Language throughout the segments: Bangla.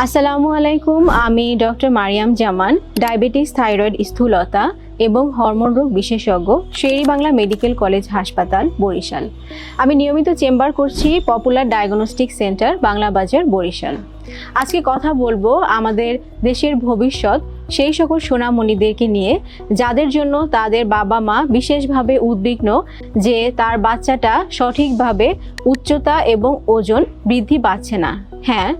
আসসালামু আলাইকুম, আমি ডক্টর মারিয়াম জামান, ডায়াবেটিস, থাইরয়েড, স্থূলতা এবং হরমোন রোগ বিশেষজ্ঞ, শের-ই-বাংলা মেডিকেল কলেজ হাসপাতাল, বরিশাল। আমি নিয়মিত চেম্বার করছি পপুলার ডায়াগনস্টিক সেন্টার, বাংলা বাজার, বরিশাল। আজকে কথা বলবো আমাদের দেশের ভবিষ্যৎ সেই সকল সোনামণিদেরকে নিয়ে যাদের জন্য তাদের বাবা মা বিশেষভাবে উদ্বিগ্ন যে তার বাচ্চাটা সঠিকভাবে উচ্চতা এবং ওজন বৃদ্ধি পাচ্ছে না। হ্যাঁ,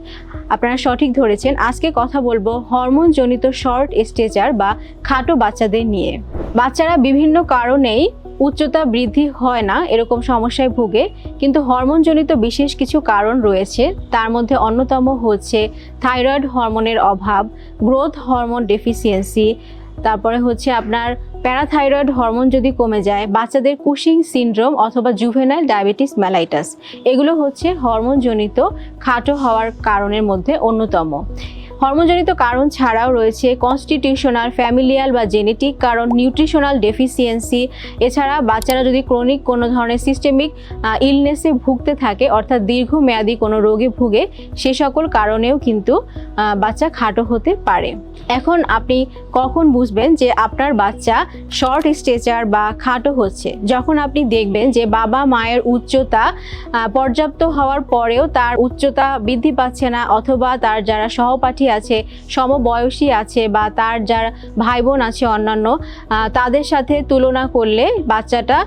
আপনারা সঠিক ধরেছেন। আজকে কথা বলবো হরমোনজনিত শর্ট স্টেচার বা খাটো বাচ্চাদের নিয়ে। বাচ্চারা বিভিন্ন কারণেই উচ্চতা বৃদ্ধি হয় না, এরকম সমস্যায় ভোগে, কিন্তু হরমোনজনিত বিশেষ কিছু কারণ রয়েছে। তার মধ্যে অন্যতম হচ্ছে থাইরয়েড হরমোনের অভাব, গ্রোথ হরমোন ডেফিসিয়েন্সি, তারপরে হচ্ছে আপনার প্যারাথাইরয়েড হরমোন যদি কমে যায়, বাচ্চাদের কুশিং সিনড্রোম অথবা জুভেনাইল ডায়াবেটিস মেলাইটাস। এগুলো হচ্ছে হরমোনজনিত খাটো হওয়ার কারণের মধ্যে অন্যতম। হরমোনজনিত কারণ ছাড়াও রয়েছে কনস্টিটিউশনাল, ফ্যামিলিয়াল বা জেনেটিক কারণ, নিউট্রিশনাল ডেফিসিয়েন্সি। এছাড়া বাচ্চারা যদি ক্রনিক কোনো ধরনের সিস্টেমিক ইলনেসে ভুগতে থাকে, অর্থাৎ দীর্ঘমেয়াদী কোনো রোগে ভুগে, সে সকল কারণেও কিন্তু বাচ্চা খাটো হতে পারে। এখন আপনি কখন বুঝবেন যে আপনার বাচ্চা শর্ট স্টেচার বা খাটো হচ্ছে? যখন আপনি দেখবেন যে বাবা মায়ের উচ্চতা পর্যাপ্ত হওয়ার পরেও তার উচ্চতা বৃদ্ধি পাচ্ছে না, অথবা তার যারা সহপাঠী আছে, সমবয়সী আছে, বা তার যারা ভাই বোন আছে অন্যান্য, তাদের সাথে তুলনা করলে বাচ্চাটা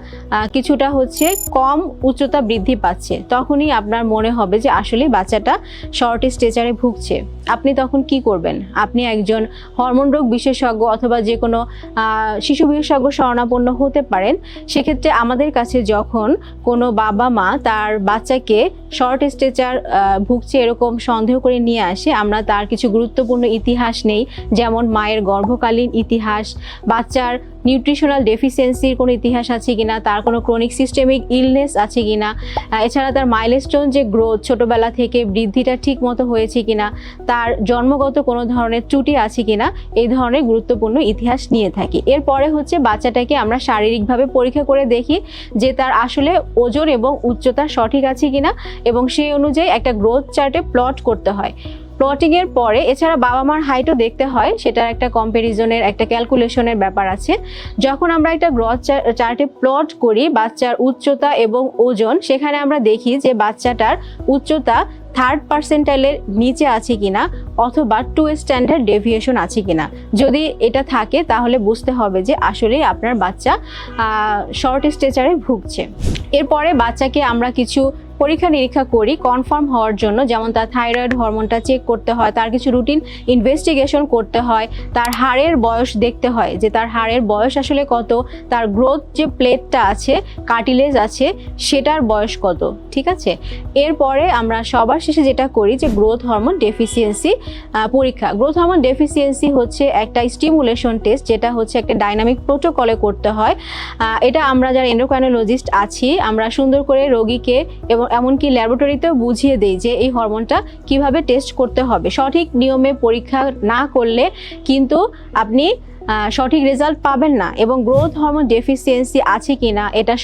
কিছুটা হচ্ছে কম উচ্চতা বৃদ্ধি পাচ্ছে, তখনই আপনার মনে হবে যে আসলে বাচ্চাটা শর্ট স্টেচারে ভুগছে। আপনি তখন কি করবেন? আপনি একজন হরমোন রোগ বিশেষজ্ঞ অথবা যে কোনো শিশু বিশেষজ্ঞ শরণাপন্ন হতে পারেন। সেক্ষেত্রে আমাদের কাছে যখন কোনো বাবা মা তার বাচ্চাকে শর্ট স্টেচার ভুগছে এরকম সন্দেহ করে নিয়ে আসে, আমরা তার কিছু গুরুত্বপূর্ণ ইতিহাস নেই, যেমন মায়ের গর্ভকালীন ইতিহাস, বাচ্চার নিউট্রিশনাল ডেফিসিয়েন্সির কোনো ইতিহাস আছে কিনা, তার কোনো ক্রনিক সিস্টেমিক ইলনেস আছে কিনা, এছাড়া তার মাইলস্টোন যে গ্রোথ ছোটোবেলা থেকে বৃদ্ধিটা ঠিক মতো হয়েছে কিনা, তার জন্মগত কোনো ধরনের ত্রুটি আছে কিনা, এই ধরনের গুরুত্বপূর্ণ ইতিহাস নিয়ে থাকি। এরপরে হচ্ছে বাচ্চাটাকে আমরা শারীরিকভাবে পরীক্ষা করে দেখি যে তার আসলে ওজন এবং উচ্চতা সঠিক আছে কিনা, এবং সেই অনুযায়ী একটা গ্রোথ চার্টে প্লট করতে হয়। প্লটিংয়ের পরে এছাড়া বাবা মার হাইটও দেখতে হয়, সেটার একটা কম্প্যারিজনের, একটা ক্যালকুলেশনের ব্যাপার আছে। যখন আমরা একটা গ্রোথ চার্টে প্লট করি বাচ্চার উচ্চতা এবং ওজন, সেখানে আমরা দেখি যে বাচ্চাটার উচ্চতা 3rd পার্সেন্টাইলের নিচে আছে কিনা, অথবা 2 স্ট্যান্ডার্ড ডেভিয়েশন আছে কিনা। যদি এটা থাকে তাহলে বুঝতে হবে যে আসলেই আপনার বাচ্চা শর্ট স্টেচারে ভুগছে। এরপরে বাচ্চাকে আমরা কিছু পরীক্ষা নিরীক্ষা করি কনফার্ম হওয়ার জন্য, যেমন তার থাইরয়েড হরমোনটা চেক করতে হয়, তার কিছু রুটিন ইনভেস্টিগেশন করতে হয়, তার হাড়ের বয়স দেখতে হয় যে তার হাড়ের বয়স আসলে কত, তার গ্রোথ যে প্লেটটা আছে, কার্টিলেজ আছে, সেটার বয়স কত, ঠিক আছে। এরপরে আমরা সবার শেষে যেটা করি যে গ্রোথ হরমোন ডেফিসিয়েন্সি পরীক্ষা। গ্রোথ হরমোন ডেফিসিয়েন্সি হচ্ছে একটা স্টিমুলেশন টেস্ট, যেটা হচ্ছে একটা ডাইনামিক প্রোটোকলে করতে হয়। এটা আমরা যারা এন্ডোক্রাইনোলজিস্ট আছি, আমরা সুন্দর করে রোগীকে এবং এমনকি ল্যাবরেটরিতেও বুঝিয়ে দেই যে এই হরমোনটা কিভাবে টেস্ট করতে হবে। সঠিক নিয়মে পরীক্ষা না করলে কিন্তু আপনি সঠিক রেজাল্ট পাবেন না, এবং গ্রোথ হরমোন ডেফিসিয়েন্সি আছে কিনা এটা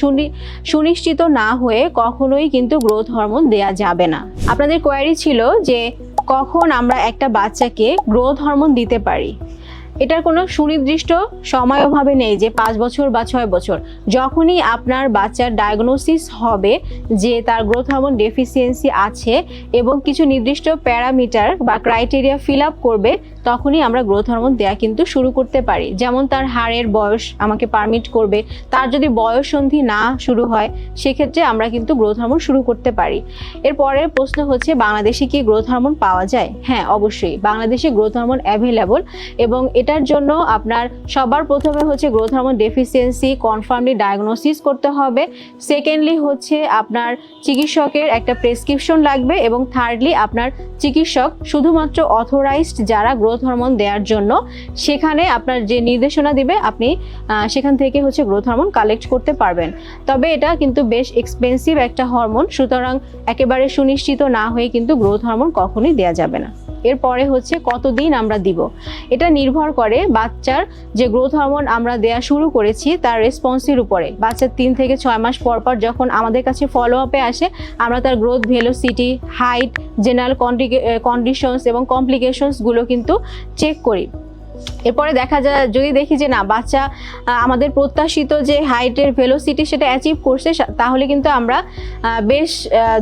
সুনিশ্চিত না হয়ে কখনোই কিন্তু গ্রোথ হরমোন দেয়া যাবে না। আপনাদের কোয়ারি ছিল যে কখন আমরা একটা বাচ্চাকে গ্রোথ হরমোন দিতে পারি। এটার কোনো সুনির্দিষ্ট সময়ভাবে নেই যে 5 বছর বা 6 বছর। যখনই আপনার বাচ্চার ডায়াগনোসিস হবে যে তার গ্রোথ হরমোন ডেফিসিয়েন্সি আছে এবং কিছু নির্দিষ্ট প্যারামিটার বা ক্রাইটেরিয়া ফিল আপ করবে, তখনই আমরা গ্রোথ হরমোন দেয়া কিন্তু শুরু করতে পারি। যেমন তার হাড়ের বয়স আমাকে পারমিট করবে, তার যদি বয়ঃসন্ধি না শুরু হয় সেক্ষেত্রে আমরা কিন্তু গ্রোথ হরমোন শুরু করতে পারি। এরপরের প্রশ্ন হচ্ছে বাংলাদেশে কি গ্রোথ হরমোন পাওয়া যায়? হ্যাঁ, অবশ্যই বাংলাদেশে গ্রোথ হরমোন অ্যাভেলেবল, এবং এটার জন্য আপনার সবার প্রথমে হচ্ছে গ্রোথ হরমোন ডেফিসিয়েন্সি কনফার্মলি ডায়াগনোসিস করতে হবে। সেকেন্ডলি হচ্ছে আপনার চিকিৎসকের একটা প্রেসক্রিপশন লাগবে, এবং থার্ডলি আপনার চিকিৎসক শুধুমাত্র অথরাইজড যারা গ্রোথ হরমোন দেওয়ার জন্য, সেখানে আপনার যে নির্দেশনা দিবে আপনি সেখান থেকে হচ্ছে গ্রোথ হরমোন কালেক্ট করতে পারবেন। তবে এটা কিন্তু বেশ এক্সপেন্সিভ একটা হরমোন, সুতরাং একেবারে সুনিশ্চিত না হয়ে কিন্তু গ্রোথ হরমোন কখনোই দেওয়া যাবে না। এরপরে হচ্ছে কতদিন আমরা দিব। এটা নির্ভর করে বাচ্চার যে গ্রোথ হরমোন আমরা দেয়া শুরু করেছি তার রেসপন্সের উপরে। বাচ্চা 3 থেকে 6 মাস পর পর যখন আমাদের কাছে ফলো আপে আসে, আমরা তার growth velocity, height, general conditions এবং কমপ্লিকেশনসগুলো কিন্তু চেক করি। এরপরে দেখা যায়, যদি দেখি যে না বাচ্চা আমাদের প্রত্যাশিত যে হাইটের ভেলোসিটি সেটা অ্যাচিভ করছে, তাহলে কিন্তু আমরা বেশ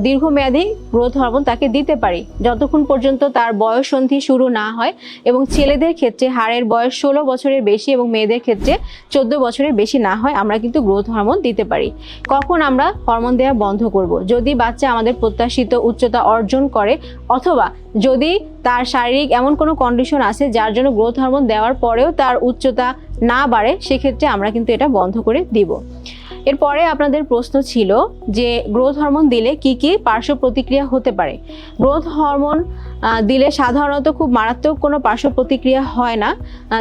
দীর্ঘমেয়াদী গ্রোথ হরমোন তাকে দিতে পারি, যতক্ষণ পর্যন্ত তার বয়ঃসন্ধি শুরু না হয়। এবং ছেলেদের ক্ষেত্রে হাড়ের বয়স 16 বছরের বেশি এবং মেয়েদের ক্ষেত্রে 14 বছরের বেশি না হয়, আমরা কিন্তু গ্রোথ হরমোন দিতে পারি। কখন আমরা হরমোন দেওয়া বন্ধ করব? যদি বাচ্চা আমাদের প্রত্যাশিত উচ্চতা অর্জন করে, অথবা যদি তার শারীরিক এমন কোনো কন্ডিশন আছে যার জন্য গ্রোথ হরমোন দেওয়ার পরেও তার উচ্চতা না বাড়ে, সেক্ষেত্রে আমরা কিন্তু এটা বন্ধ করে দিব। এরপরে আপনাদের প্রশ্ন ছিল যে গ্রোথ হরমোন দিলে কি কি পার্শ্ব প্রতিক্রিয়া হতে পারে। গ্রোথ হরমোন দিলে সাধারণত খুব মারাত্মক কোনো পার্শ্ব প্রতিক্রিয়া হয় না।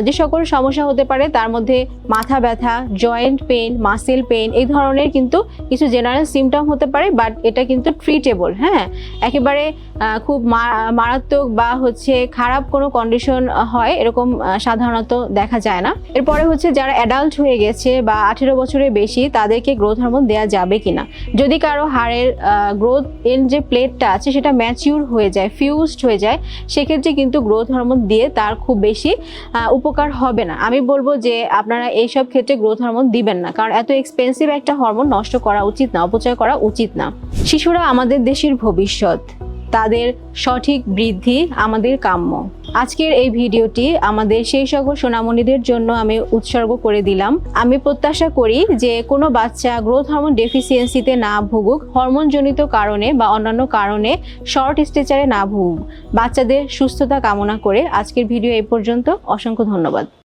যে সকল সমস্যা হতে পারে তার মধ্যে মাথা ব্যথা, জয়েন্ট পেইন, মাসেল পেইন, এই ধরনের কিন্তু কিছু জেনারেল সিমটম হতে পারে, বাট এটা কিন্তু ট্রিটেবল। হ্যাঁ, একেবারে খুব মারাত্মক বা হচ্ছে খারাপ কোনো কন্ডিশন হয় এরকম সাধারণত দেখা যায় না। এরপরে হচ্ছে যারা অ্যাডাল্ট হয়ে গেছে বা 18 বছরের বেশি, তাদেরকে গ্রোথ হরমোন দেওয়া যাবে কিনা। যদি কারো হাড়ের গ্রোথ এর যে প্লেটটা আছে সেটা ম্যাচিউর হয়ে যায়, ফিউজড হয়ে যায়, সেক্ষেত্রে কিন্তু গ্রোথ হরমোন দিয়ে তার খুব বেশি উপকার হবে না। আমি বলবো যে আপনারা এইসব ক্ষেত্রে গ্রোথ হরমোন দিবেন না, কারণ এত এক্সপেন্সিভ একটা হরমোন নষ্ট করা উচিত না, অপচয় করা উচিত না। শিশুরা আমাদের দেশের ভবিষ্যৎ, তাদের সঠিক বৃদ্ধি আমাদের কাম্য। আজকের এই ভিডিওটি আমাদের সেই সকল সোনামণিদের জন্য আমি উৎসর্গ করে দিলাম। আমি প্রত্যাশা করি যে কোনো বাচ্চা গ্রোথ হরমোন ডেফিসিয়েন্সিতে না ভুগুক, হরমোনজনিত কারণে বা অন্যান্য কারণে শর্ট স্ট্যাচারে না ভুগুক। বাচ্চাদের সুস্থতা কামনা করে আজকের ভিডিও এই পর্যন্ত। অসংখ্য ধন্যবাদ।